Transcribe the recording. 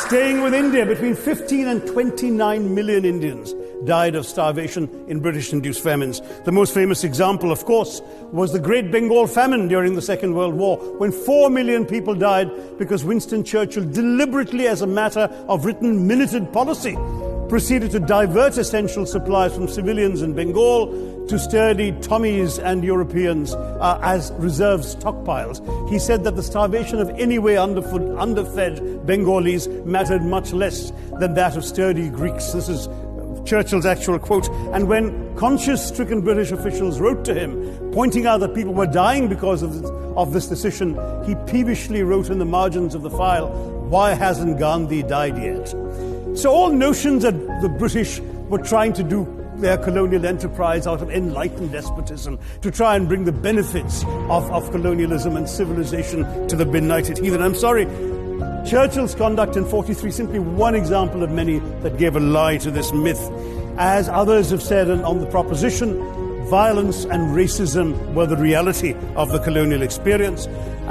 Staying with India, between 15 and 29 million Indians died of starvation in British-induced famines. The most famous example, of course, was the Great Bengal Famine during the Second World War, when 4 million people died because Winston Churchill deliberately, as a matter of written minuted policy, proceeded to divert essential supplies from civilians in Bengal to sturdy Tommies and Europeans as reserve stockpiles. He said that the starvation of anyway underfed Bengalis mattered much less than that of sturdy Greeks. This is Churchill's actual quote. And when conscience-stricken British officials wrote to him, pointing out that people were dying because of this decision, he peevishly wrote in the margins of the file, "Why hasn't Gandhi died yet?" So all notions that the British were trying to do their colonial enterprise out of enlightened despotism to try and bring the benefits of colonialism and civilization to the benighted heathen. I'm sorry, Churchill's conduct in 43 simply one example of many that gave a lie to this myth. As others have said on the proposition, violence and racism were the reality of the colonial experience.